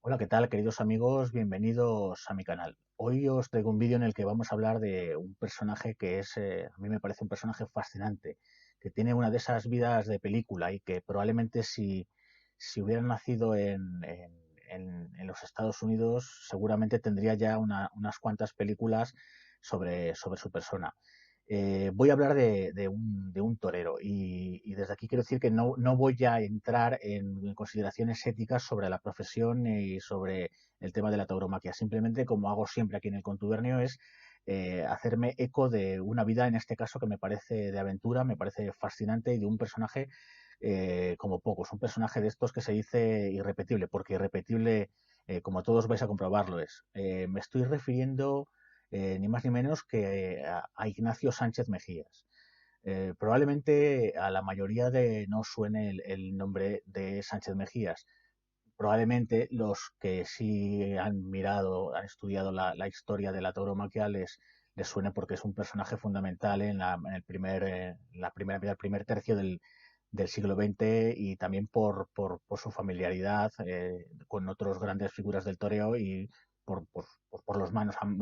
Hola, ¿qué tal, queridos amigos? Bienvenidos a mi canal. Hoy os traigo un vídeo en el que vamos a hablar de un personaje que a mí me parece un personaje fascinante, que tiene una de esas vidas de película y que probablemente si hubiera nacido en los Estados Unidos, seguramente tendría ya unas cuantas películas sobre su persona. Voy a hablar de un torero y desde aquí quiero decir que no voy a entrar en consideraciones éticas sobre la profesión y sobre el tema de la tauromaquia. Simplemente, como hago siempre aquí en el contubernio, es hacerme eco de una vida, en este caso, que me parece de aventura, me parece fascinante y de un personaje como pocos. Un personaje de estos que se dice irrepetible, porque irrepetible, como todos vais a comprobarlo, es. Me estoy refiriendo ni más ni menos que a Ignacio Sánchez Mejías. Probablemente a la mayoría de no suene el nombre de Sánchez Mejías. Probablemente los que sí han mirado, han estudiado la historia de la tauromaquia les suene porque es un personaje fundamental en la primera mitad, el primer tercio del siglo XX y también por su familiaridad con otras grandes figuras del toreo y por los manos en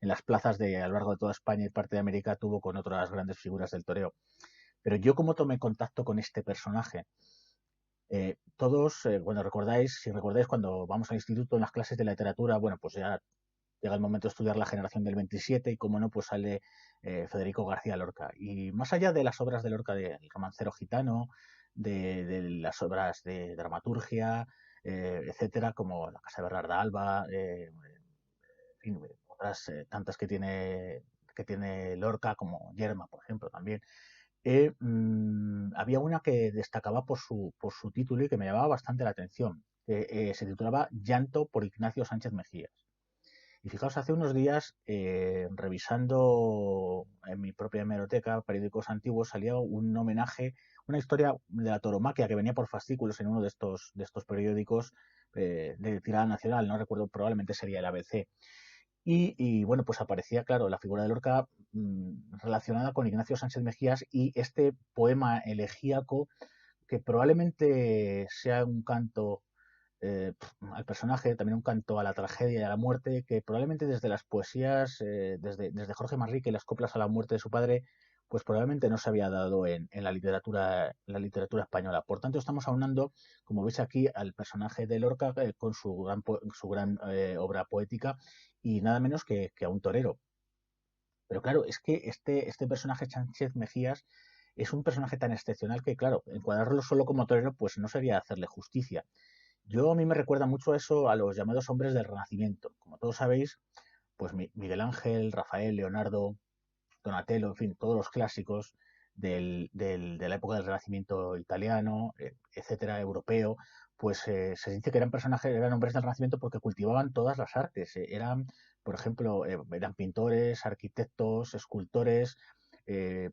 las plazas a lo largo de toda España y parte de América tuvo con otras grandes figuras del toreo. Pero yo como tomé contacto con este personaje, todos, bueno, si recordáis cuando vamos al instituto en las clases de literatura, bueno, pues ya llega el momento de estudiar la generación del 27 y como no, pues sale Federico García Lorca. Y más allá de las obras de Lorca, del romancero gitano, de las obras de dramaturgia, etcétera, como La Casa de Bernarda Alba, en fin, otras tantas que tiene Lorca, como Yerma, por ejemplo, también. Había una que destacaba por su título y que me llamaba bastante la atención. Se titulaba Llanto por Ignacio Sánchez Mejías. Y fijaos, hace unos días, revisando en mi propia hemeroteca, periódicos antiguos, salía un homenaje, una historia de la tauromaquia que venía por fascículos en uno de estos periódicos de tirada nacional, no recuerdo, probablemente sería el ABC. Bueno, pues aparecía, claro, la figura de Lorca relacionada con Ignacio Sánchez Mejías y este poema elegíaco que probablemente sea un canto al personaje, también un canto a la tragedia y a la muerte, que probablemente desde las poesías, desde Jorge Manrique y las coplas a la muerte de su padre, pues probablemente no se había dado en la literatura española. Por tanto, estamos aunando, como veis aquí, al personaje de Lorca con su gran obra poética y nada menos que a un torero. Pero claro, es que este personaje Sánchez Mejías es un personaje tan excepcional que, claro, encuadrarlo solo como torero, pues no sería hacerle justicia. A mí me recuerda mucho eso a los llamados hombres del Renacimiento. Como todos sabéis, pues Miguel Ángel, Rafael, Leonardo, Donatello, en fin, todos los clásicos de la época del Renacimiento italiano, etcétera, europeo, pues se dice que eran personajes, eran hombres del Renacimiento porque cultivaban todas las artes. Eran, por ejemplo, eran pintores, arquitectos, escultores.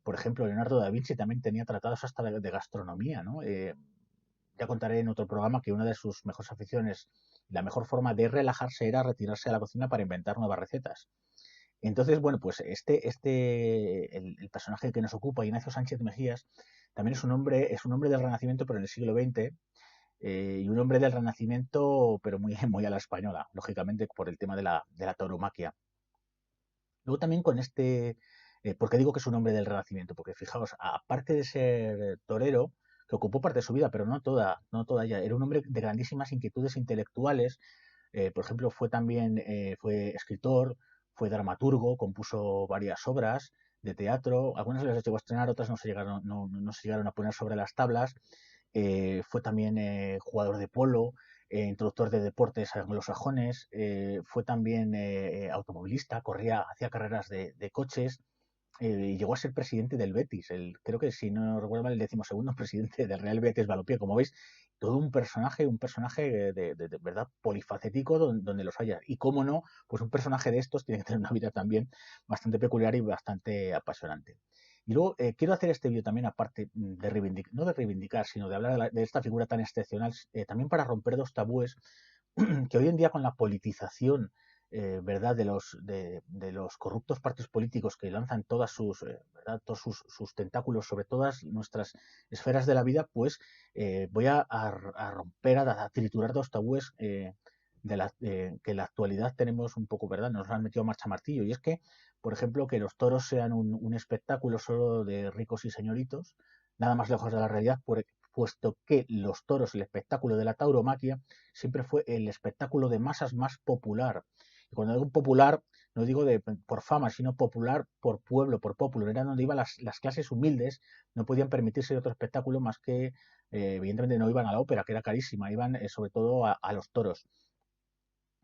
Por ejemplo, Leonardo da Vinci también tenía tratados hasta de gastronomía, ¿no? Ya contaré en otro programa que una de sus mejores aficiones, la mejor forma de relajarse era retirarse a la cocina para inventar nuevas recetas. Entonces, bueno, pues el personaje que nos ocupa, Ignacio Sánchez Mejías, también es un hombre del Renacimiento, pero en el siglo XX, y un hombre del Renacimiento, pero muy, muy a la española, lógicamente por el tema de la tauromaquia. Luego también ¿por qué digo que es un hombre del Renacimiento? Porque fijaos, aparte de ser torero, que ocupó parte de su vida, pero no toda ella, era un hombre de grandísimas inquietudes intelectuales. Por ejemplo, fue escritor, fue dramaturgo, compuso varias obras de teatro, algunas las llegó a estrenar, otras no se llegaron a poner sobre las tablas. Fue también jugador de polo, introductor de deportes anglosajones, fue también automovilista, hacía carreras de coches, y llegó a ser presidente del Betis, creo que si no recuerdo mal, el 12º presidente del Real Betis Balompié. Como veis, todo un personaje de verdad polifacético donde los haya. Y cómo no, pues un personaje de estos tiene que tener una vida también bastante peculiar y bastante apasionante. Y luego quiero hacer este vídeo también, aparte de reivindicar, no de reivindicar, sino de hablar de esta figura tan excepcional, también para romper dos tabúes que hoy en día con la politización verdad de los corruptos partidos políticos que lanzan todas sus verdad todos sus tentáculos sobre todas nuestras esferas de la vida, pues voy a romper, a triturar dos tabúes que en la actualidad tenemos un poco, verdad, nos han metido marcha martillo. Y es que, por ejemplo, que los toros sean un espectáculo solo de ricos y señoritos, nada más lejos de la realidad, puesto que los toros, el espectáculo de la tauromaquia, siempre fue el espectáculo de masas más popular. Y cuando digo popular, no digo por fama, sino popular por pueblo, por popular. Era donde iban las clases humildes, no podían permitirse otro espectáculo más que, evidentemente, no iban a la ópera, que era carísima, iban sobre todo a los toros.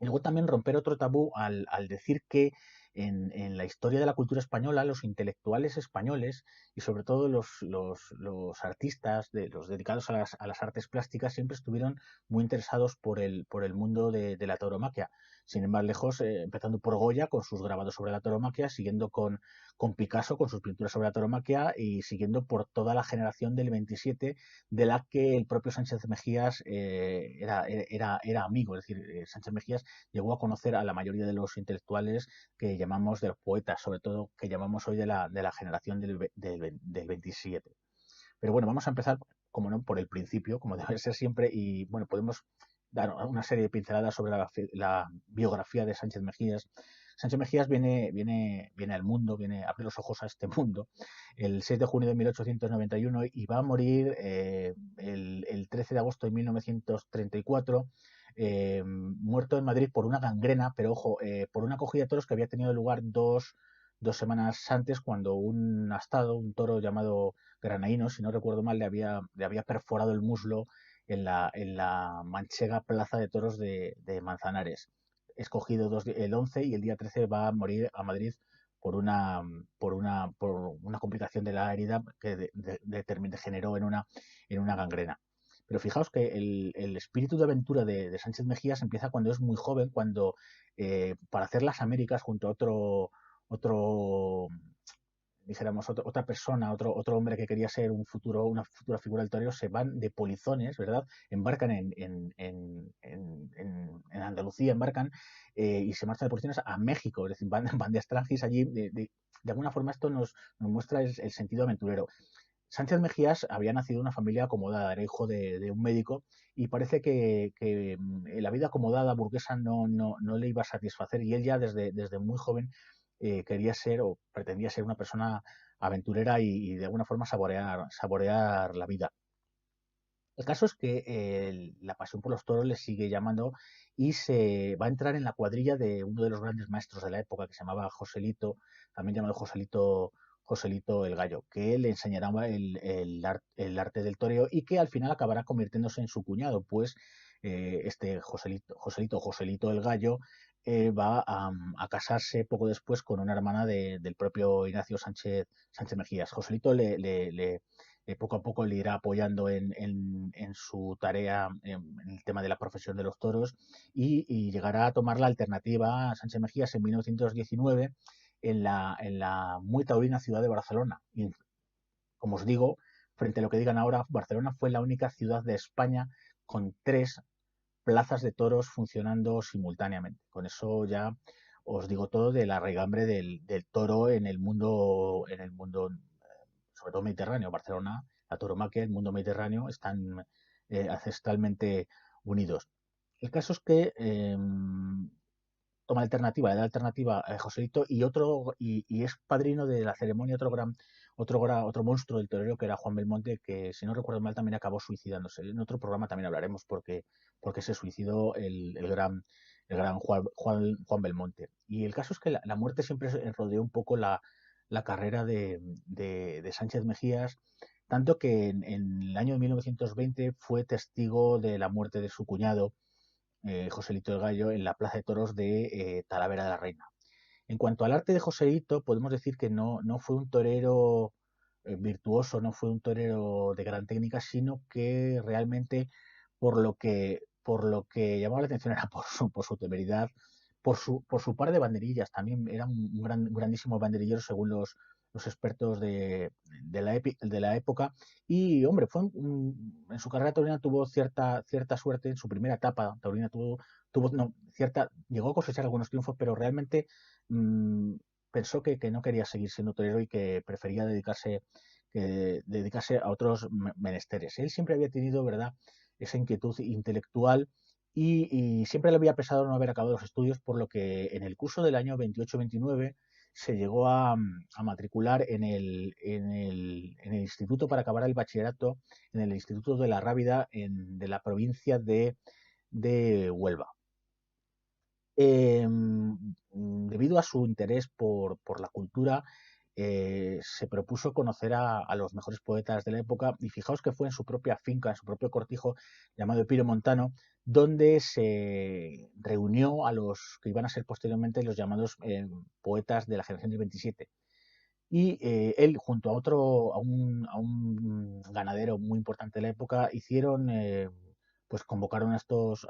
Y luego también romper otro tabú al decir que en la historia de la cultura española los intelectuales españoles y sobre todo los artistas, los dedicados a las artes plásticas, siempre estuvieron muy interesados por el mundo de la tauromaquia. Sin embargo, lejos, empezando por Goya con sus grabados sobre la tauromaquia, siguiendo con Picasso con sus pinturas sobre la tauromaquia y siguiendo por toda la generación del 27 de la que el propio Sánchez Mejías era amigo. Es decir, Sánchez Mejías llegó a conocer a la mayoría de los intelectuales que llamamos de los poetas, sobre todo que llamamos hoy de la generación del 27. Pero bueno, vamos a empezar, como no, por el principio, como debe ser siempre, y bueno, podemos dar una serie de pinceladas sobre la biografía de Sánchez Mejías. Sánchez Mejías viene al mundo, viene a abrir los ojos a este mundo el 6 de junio de 1891 y va a morir el 13 de agosto de 1934, muerto en Madrid por una gangrena, pero ojo, por una cogida de toros que había tenido lugar dos semanas antes, cuando un astado, un toro llamado Granaíno, si no recuerdo mal, le había perforado el muslo en la manchega Plaza de Toros de Manzanares. Escogido el 11 y el día 13 va a morir a Madrid por una complicación de la herida que degeneró en una gangrena. Pero fijaos que el espíritu de aventura de Sánchez Mejías empieza cuando es muy joven, cuando para hacer las Américas junto a otro dijéramos, otra persona, otro hombre que quería ser una futura figura del torero, se van de polizones, ¿verdad? Embarcan en Andalucía, embarcan y se marchan de polizones a México, es decir, van de extranjis allí. De alguna forma esto nos muestra el sentido aventurero. Sánchez Mejías había nacido en una familia acomodada, era hijo de un médico y parece que la vida acomodada burguesa no le iba a satisfacer y él ya desde muy joven quería ser o pretendía ser una persona aventurera y de alguna forma saborear la vida. El caso es que la pasión por los toros le sigue llamando y se va a entrar en la cuadrilla de uno de los grandes maestros de la época que se llamaba Joselito, también llamado Joselito el Gallo, que le enseñará el arte del toreo y que al final acabará convirtiéndose en su cuñado, pues este Joselito el Gallo va a casarse poco después con una hermana del propio Ignacio Sánchez Mejías. Joselito poco a poco le irá apoyando en su tarea en el tema de la profesión de los toros y llegará a tomar la alternativa a Sánchez Mejías en 1919 en la muy taurina ciudad de Barcelona. Y como os digo, frente a lo que digan ahora, Barcelona fue la única ciudad de España con 3 plazas de toros funcionando simultáneamente. Con eso ya os digo todo de la raigambre del toro en el mundo sobre todo mediterráneo. Barcelona, la tauromaquia, el mundo mediterráneo están ancestralmente unidos. El caso es que toma alternativa, le da alternativa a Joselito y es padrino de la ceremonia otro monstruo del torero que era Juan Belmonte, que si no recuerdo mal también acabó suicidándose. En otro programa también hablaremos porque se suicidó el gran Juan Belmonte. Y el caso es que la muerte siempre rodeó un poco la carrera de Sánchez Mejías, tanto que en el año 1920 fue testigo de la muerte de su cuñado, Joselito el Gallo, en la Plaza de Toros de Talavera de la Reina. En cuanto al arte de Joselito, podemos decir que no fue un torero virtuoso, no fue un torero de gran técnica, sino que realmente por lo que llamaba la atención era por su temeridad, por su par de banderillas. También era un grandísimo banderillero según los los expertos de la época. Y, hombre, en su carrera taurina tuvo cierta suerte. En su primera etapa taurina llegó a cosechar algunos triunfos, pero realmente mm, pensó que no quería seguir siendo torero y que prefería dedicarse a otros menesteres. Él siempre había tenido, ¿verdad?, esa inquietud intelectual y siempre le había pesado no haber acabado los estudios, por lo que en el curso del año 28-29 se llegó a matricular en el instituto para acabar el bachillerato, en el Instituto de la Rábida de la provincia de Huelva. Debido a su interés por la cultura, se propuso conocer a los mejores poetas de la época, y fijaos que fue en su propia finca, en su propio cortijo llamado Epiro Montano, donde se reunió a los que iban a ser posteriormente los llamados poetas de la generación del 27. Y él, junto a un ganadero muy importante de la época, pues convocaron a estos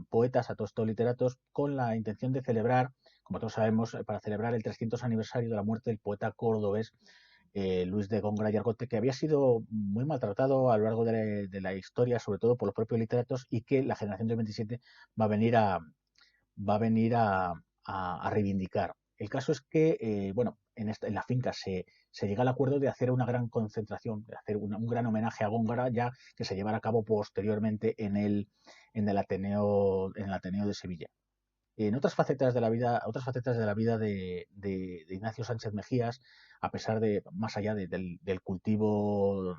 poetas, a todos estos literatos, con la intención de celebrar, como todos sabemos, para celebrar el 300 aniversario de la muerte del poeta cordobés Luis de Góngora y Argote, que había sido muy maltratado a lo largo de la historia, sobre todo por los propios literatos, y que la generación del 27 va a venir a reivindicar. El caso es que, bueno, en la finca se llega al acuerdo de hacer una gran concentración, de hacer un gran homenaje a Góngora, ya que se llevará a cabo posteriormente en el Ateneo de Sevilla. En otras facetas de la vida de Ignacio Sánchez Mejías, más allá del cultivo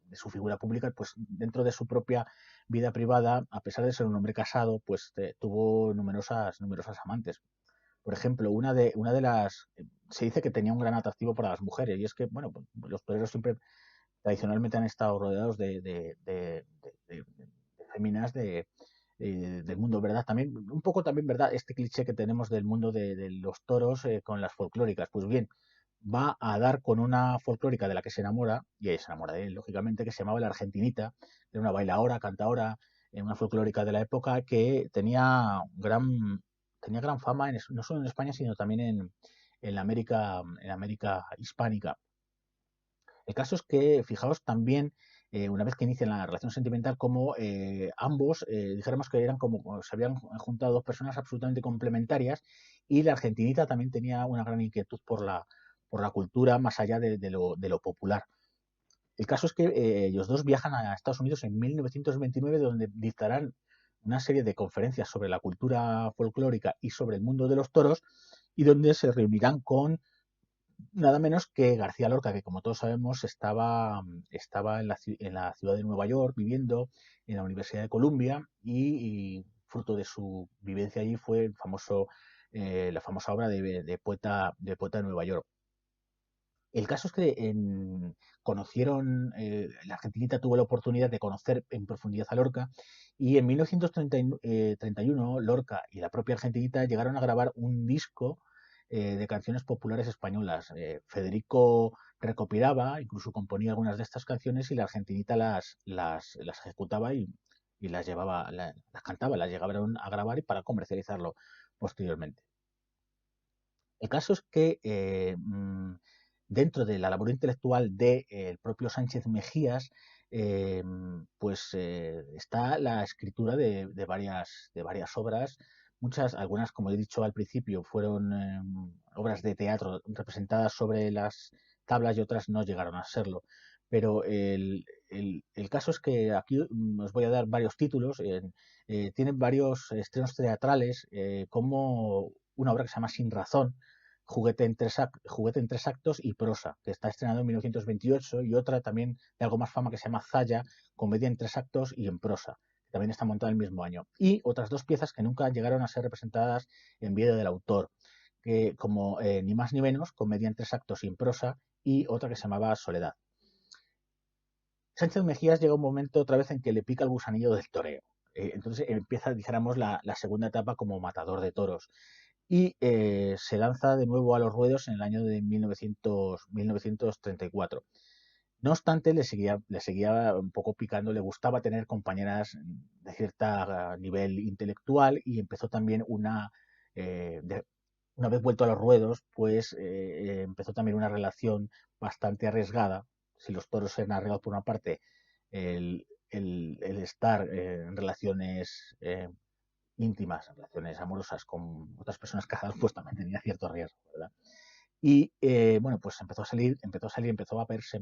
de su figura pública, pues dentro de su propia vida privada, a pesar de ser un hombre casado, pues tuvo numerosas amantes. Por ejemplo, se dice que tenía un gran atractivo para las mujeres, y es que, bueno, pues, los toreros siempre tradicionalmente han estado rodeados de féminas del mundo, ¿verdad? También, un poco también, ¿verdad? Este cliché que tenemos del mundo de los toros con las folclóricas. Pues bien, va a dar con una folclórica de la que se enamora, y ella se enamora de él, lógicamente, que se llamaba La Argentinita, de una bailaora, cantaora, una folclórica de la época que tenía gran fama, no solo en España, sino también en la América hispánica. El caso es que, fijaos también, una vez que inician la relación sentimental, como ambos, dijéramos que eran como se habían juntado dos personas absolutamente complementarias, y la argentinita también tenía una gran inquietud por la cultura más allá de lo popular. El caso es que ellos dos viajan a Estados Unidos en 1929, donde dictarán una serie de conferencias sobre la cultura folclórica y sobre el mundo de los toros, y donde se reunirán con nada menos que García Lorca, que, como todos sabemos, estaba en la ciudad de Nueva York viviendo en la Universidad de Columbia, y fruto de su vivencia allí fue la famosa obra de Poeta de Nueva York. El caso es que la Argentinita tuvo la oportunidad de conocer en profundidad a Lorca, y en 1931 Lorca y la propia Argentinita llegaron a grabar un disco de canciones populares españolas. Federico recopilaba, incluso componía algunas de estas canciones, y la Argentinita las ejecutaba y las llevaba, las cantaba, las llegaron a grabar y para comercializarlo posteriormente. El caso es que dentro de la labor intelectual del propio Sánchez Mejías, pues está la escritura de varias obras. Algunas, como he dicho al principio, fueron obras de teatro representadas sobre las tablas, y otras no llegaron a serlo. Pero el caso es que aquí os voy a dar varios títulos. Tienen varios estrenos teatrales, como una obra que se llama Sin Razón, juguete en tres actos y prosa, que está estrenado en 1928, y otra también de algo más fama que se llama Zaya, comedia en tres actos y en prosa, que también está montada el mismo año. Y otras dos piezas que nunca llegaron a ser representadas en vida del autor, que como ni más ni menos, comedia en tres actos y en prosa, y otra que se llamaba Soledad. Sánchez Mejías llega un momento otra vez en que le pica el gusanillo del toreo. Entonces empieza, dijéramos, la segunda etapa como matador de toros, y se lanza de nuevo a los ruedos en el año de 1934. No obstante, le seguía un poco picando, le gustaba tener compañeras de cierto nivel intelectual, y empezó también una vez vuelto a los ruedos, pues empezó también una relación bastante arriesgada. Si los toros eran arriesgados por una parte, el estar en relaciones íntimas, relaciones amorosas con otras personas casadas, pues también tenía cierto riesgo, ¿verdad? Y bueno, pues empezó a verse,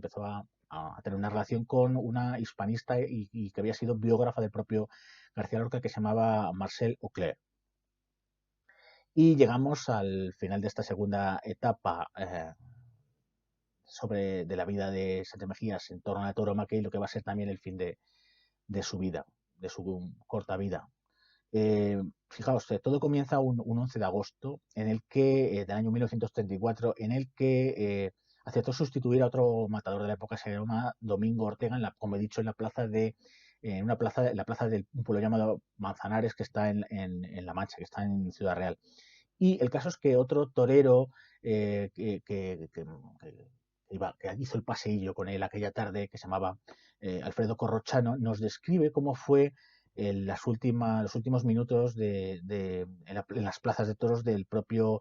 a tener una relación con una hispanista y que había sido biógrafa del propio García Lorca, que se llamaba Marcel Auclair. Y llegamos al final de esta segunda etapa de la vida de Sánchez Mejías en torno a la tauromaquia y lo que va a ser también el fin de su vida, de su corta vida. Fijaos, todo comienza un 11 de agosto en el que, del año 1934, en el que aceptó sustituir a otro matador de la época, se llama Domingo Ortega, como he dicho, en la plaza la plaza de un pueblo llamado Manzanares, que está en La Mancha, que está en Ciudad Real. Y el caso es que otro torero que hizo el paseillo con él aquella tarde, que se llamaba Alfredo Corrochano, nos describe cómo fue los últimos minutos en las plazas de toros del propio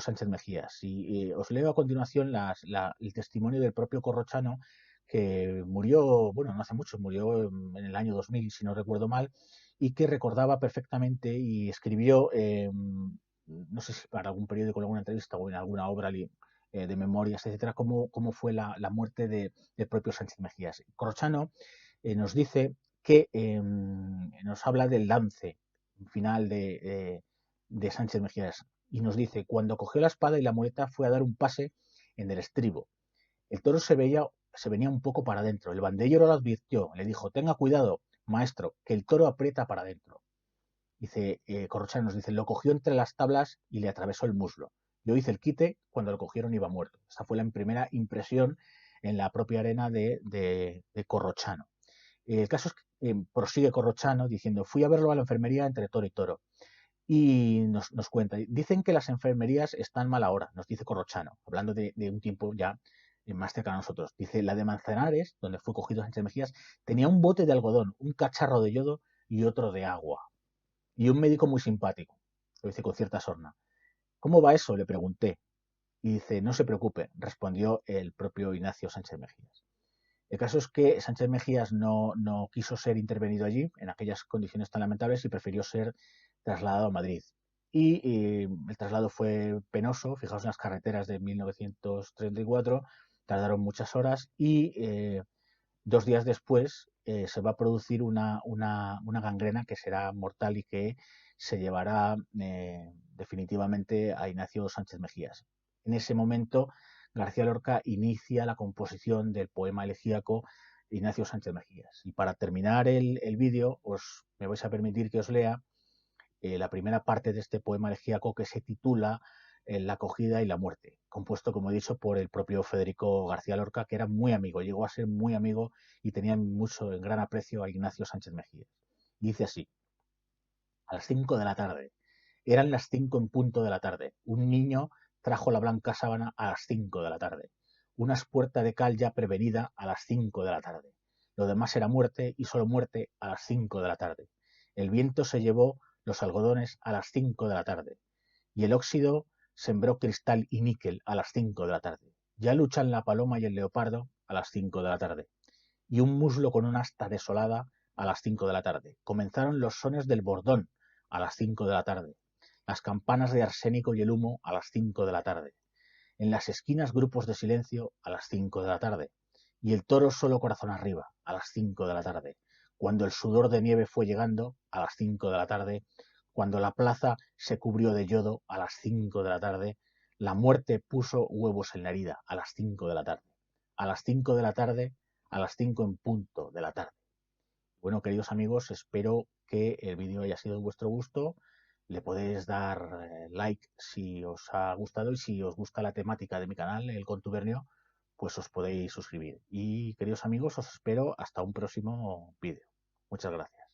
Sánchez Mejías. Y os leo a continuación el testimonio del propio Corrochano, que murió, bueno, no hace mucho, murió en el año 2000, si no recuerdo mal, y que recordaba perfectamente y escribió, no sé si para algún periódico, en alguna entrevista o en alguna obra de memorias, etcétera, cómo fue la muerte del propio Sánchez Mejías. Corrochano nos dice que nos habla del lance final de Sánchez Mejías y nos dice: cuando cogió la espada y la muleta fue a dar un pase en el estribo. El toro se venía un poco para adentro. El banderillero lo advirtió, le dijo: tenga cuidado, maestro, que el toro aprieta para adentro. Dice, Corrochano nos dice: lo cogió entre las tablas y le atravesó el muslo. Yo hice el quite, cuando lo cogieron iba muerto. Esa fue la primera impresión en la propia arena de Corrochano. El caso es que prosigue Corrochano diciendo: fui a verlo a la enfermería entre toro y toro. Y nos cuenta, dicen que las enfermerías están mal ahora, nos dice Corrochano, hablando de un tiempo ya más cercano a nosotros. Dice: la de Manzanares, donde fue cogido Sánchez Mejías, tenía un bote de algodón, un cacharro de yodo y otro de agua. Y un médico muy simpático, lo dice con cierta sorna. ¿Cómo va eso?, le pregunté. Y dice: no se preocupe, respondió el propio Ignacio Sánchez Mejías. El caso es que Sánchez Mejías no quiso ser intervenido allí, en aquellas condiciones tan lamentables, y prefirió ser trasladado a Madrid. Y el traslado fue penoso. Fijaos en las carreteras de 1934, tardaron muchas horas y 2 días después se va a producir una gangrena que será mortal y que se llevará definitivamente a Ignacio Sánchez Mejías. En ese momento, García Lorca inicia la composición del poema elegíaco Ignacio Sánchez Mejías. Y para terminar el vídeo, me vais a permitir que os lea la primera parte de este poema elegíaco, que se titula La acogida y la muerte, compuesto, como he dicho, por el propio Federico García Lorca, que era muy amigo, llegó a ser muy amigo y tenía en gran aprecio a Ignacio Sánchez Mejías. Dice así: a las 5 de la tarde. Eran las 5 en punto de la tarde. Un niño trajo la blanca sábana a las 5 de la tarde. Una espuerta de cal ya prevenida a las 5 de la tarde. Lo demás era muerte y solo muerte a las 5 de la tarde. El viento se llevó los algodones a las 5 de la tarde. Y el óxido sembró cristal y níquel a las 5 de la tarde. Ya luchan la paloma y el leopardo a las 5 de la tarde. Y un muslo con una asta desolada a las 5 de la tarde. Comenzaron los sones del bordón a las 5 de la tarde. Las campanas de arsénico y el humo a las 5 de la tarde. En las esquinas grupos de silencio a las 5 de la tarde. Y el toro solo corazón arriba a las 5 de la tarde. Cuando el sudor de nieve fue llegando a las 5 de la tarde. Cuando la plaza se cubrió de yodo a las 5 de la tarde. La muerte puso huevos en la herida a las 5 de la tarde. A las 5 de la tarde, a las 5 en punto de la tarde. Bueno, queridos amigos, espero que el vídeo haya sido de vuestro gusto. Le podéis dar like si os ha gustado, y si os gusta la temática de mi canal, El Contubernio, pues os podéis suscribir. Y queridos amigos, os espero hasta un próximo vídeo. Muchas gracias.